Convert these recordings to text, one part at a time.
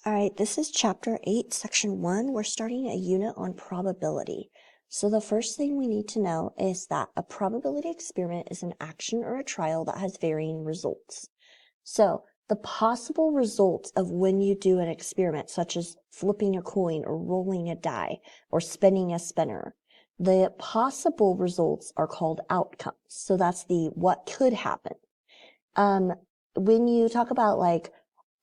All right, this is chapter 8, section 1. We're starting a unit on probability. So the first thing we need to know is that a probability experiment is an action or a trial that has varying results. So the possible results of when you do an experiment, such as flipping a coin or rolling a die or spinning a spinner, the possible results are called outcomes. So that's the what could happen. When you talk about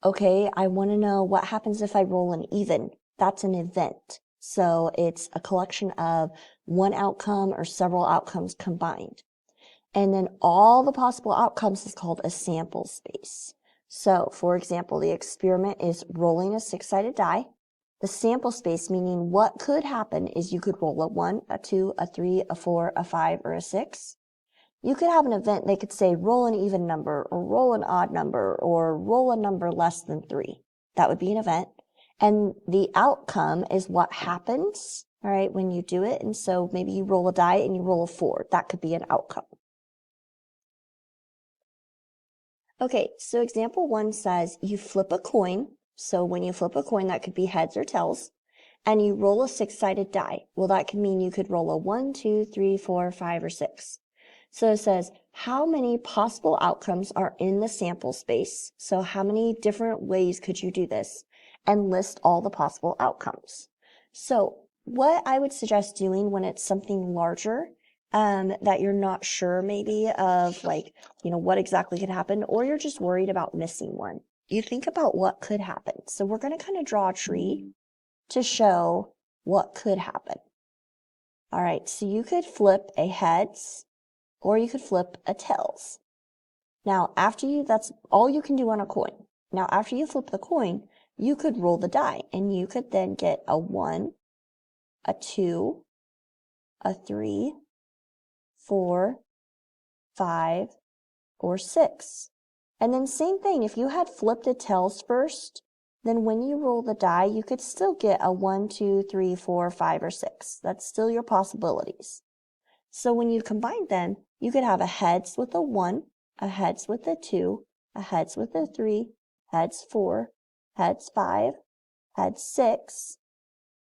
okay, I want to know what happens if I roll an even. That's an event. So it's a collection of one outcome or several outcomes combined. And then all the possible outcomes is called a sample space. So for example, the experiment is rolling a 6-sided die. The sample space, meaning what could happen, is you could roll a 1, a 2, a 3, a 4, a 5, or a 6. You could have an event, they could say roll an even number or roll an odd number or roll a number less than 3. That would be an event. And the outcome is what happens, all right, when you do it. And so maybe you roll a die and you roll a 4. That could be an outcome. Okay, so example 1 says you flip a coin. So when you flip a coin, that could be heads or tails. And you roll a 6-sided die. Well, that could mean you could roll a 1, 2, 3, 4, 5, or 6. So it says, how many possible outcomes are in the sample space? So how many different ways could you do this? And list all the possible outcomes. So what I would suggest doing when it's something larger, that you're not sure maybe of what exactly could happen, or you're just worried about missing one. You think about what could happen. So we're going to kind of draw a tree to show what could happen. All right, so you could flip a heads, or you could flip a tails. Now, that's all you can do on a coin. Now, after you flip the coin, you could roll the die, and you could then get a 1, a 2, a 3, 4, 5, or 6. And then same thing, if you had flipped a tails first, then when you roll the die, you could still get a 1, 2, 3, 4, 5, or 6. That's still your possibilities. So when you combine them, you could have a heads with a 1, a heads with a 2, a heads with a 3, heads 4, heads 5, heads 6,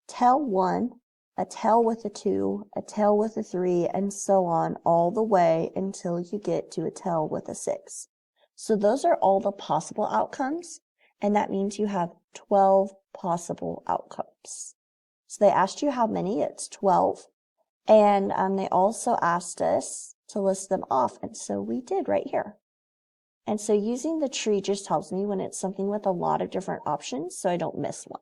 tail 1, a tail with a 2, a tail with a 3, and so on all the way until you get to a tail with a 6. So those are all the possible outcomes, and that means you have 12 possible outcomes. So they asked you how many, it's 12. And they also asked us to list them off, and so we did right here. And so using the tree just helps me when it's something with a lot of different options so I don't miss one.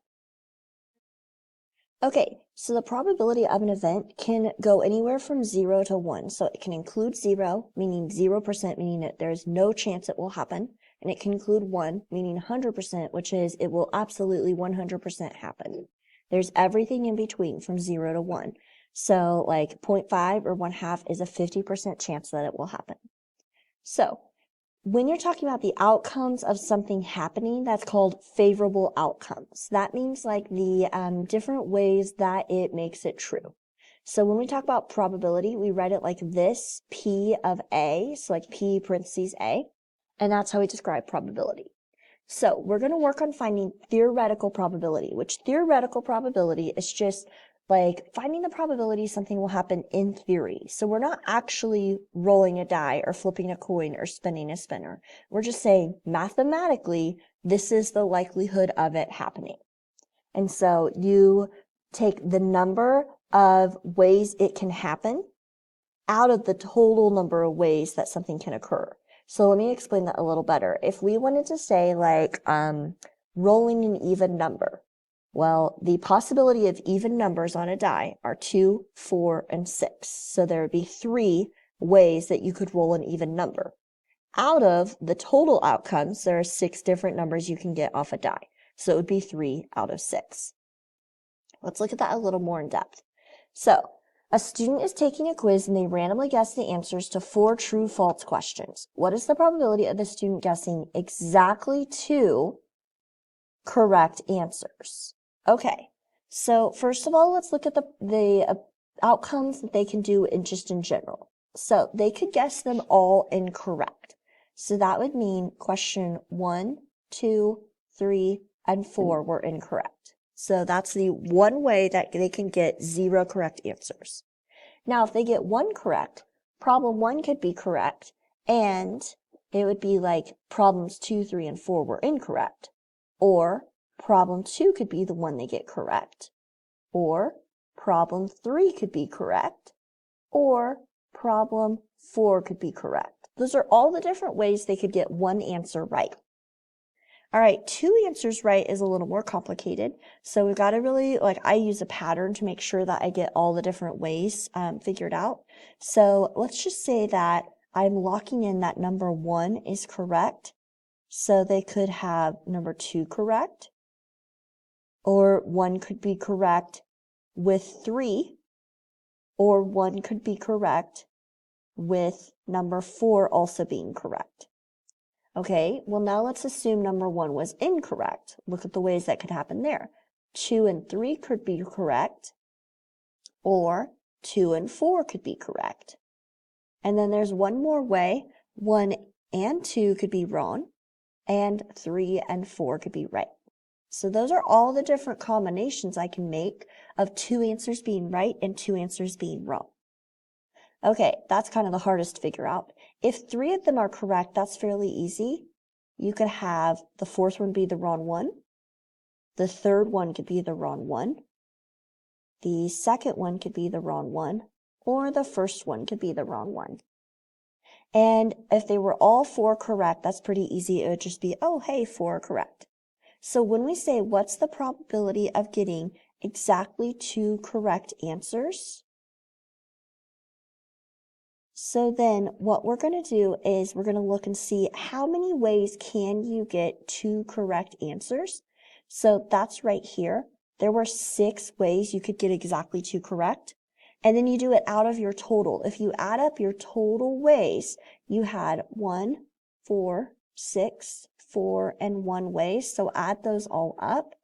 Okay, so the probability of an event can go anywhere from 0 to 1. So it can include 0, meaning 0%, meaning that there's no chance it will happen. And it can include 1, meaning 100%, which is it will absolutely 100% happen. There's everything in between from 0 to 1. So 0.5 or 1/2 is a 50% chance that it will happen. So when you're talking about the outcomes of something happening, that's called favorable outcomes. That means the different ways that it makes it true. So when we talk about probability, we write it like this, P of A, so P parentheses A, and that's how we describe probability. So we're going to work on finding theoretical probability, which theoretical probability is just finding the probability something will happen in theory. So we're not actually rolling a die or flipping a coin or spinning a spinner. We're just saying mathematically, this is the likelihood of it happening. And so you take the number of ways it can happen out of the total number of ways that something can occur. So let me explain that a little better. If we wanted to say rolling an even number, well, the possibility of even numbers on a die are 2, 4, and 6. So there would be 3 ways that you could roll an even number. Out of the total outcomes, there are 6 different numbers you can get off a die. So it would be 3 out of 6. Let's look at that a little more in depth. So a student is taking a quiz and they randomly guess the answers to 4 true-false questions. What is the probability of the student guessing exactly 2 correct answers? Okay, so first of all, let's look at the outcomes that they can do in general. So they could guess them all incorrect. So that would mean question 1, 2, 3, and 4 were incorrect. So that's the one way that they can get 0 correct answers. Now, if they get 1 correct, problem 1 could be correct, and it would be like problems 2, 3, and 4 were incorrect. Or problem 2 could be the one they get correct. Or problem 3 could be correct. Or problem 4 could be correct. Those are all the different ways they could get one answer right. All right, 2 answers right is a little more complicated. So we've got to really, I use a pattern to make sure that I get all the different ways figured out. So let's just say that I'm locking in that number 1 is correct. So they could have number 2 correct, or 1 could be correct with 3, or 1 could be correct with number 4 also being correct. Okay, well now let's assume number 1 was incorrect. Look at the ways that could happen there. 2 and 3 could be correct, or 2 and 4 could be correct. And then there's one more way. 1 and 2 could be wrong, and 3 and 4 could be right. So those are all the different combinations I can make of 2 answers being right and 2 answers being wrong. Okay, that's kind of the hardest to figure out. If 3 of them are correct, that's fairly easy. You could have the 4th one be the wrong one. The 3rd one could be the wrong one. The 2nd one could be the wrong one. Or the 1st one could be the wrong one. And if they were all 4 correct, that's pretty easy. It would just be, oh, hey, 4 are correct. So when we say what's the probability of getting exactly 2 correct answers, so then what we're going to do is we're going to look and see how many ways can you get 2 correct answers. So that's right here. There were 6 ways you could get exactly 2 correct. And then you do it out of your total. If you add up your total ways, you had 1, 4, 6, 4, and 1 ways. So add those all up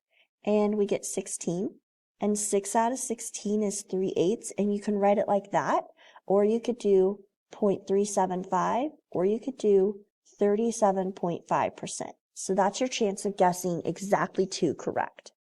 and we get 16. And 6 out of 16 is 3/8. And you can write it like that. Or you could do 0.375, or you could do 37.5%. So that's your chance of guessing exactly 2 correct.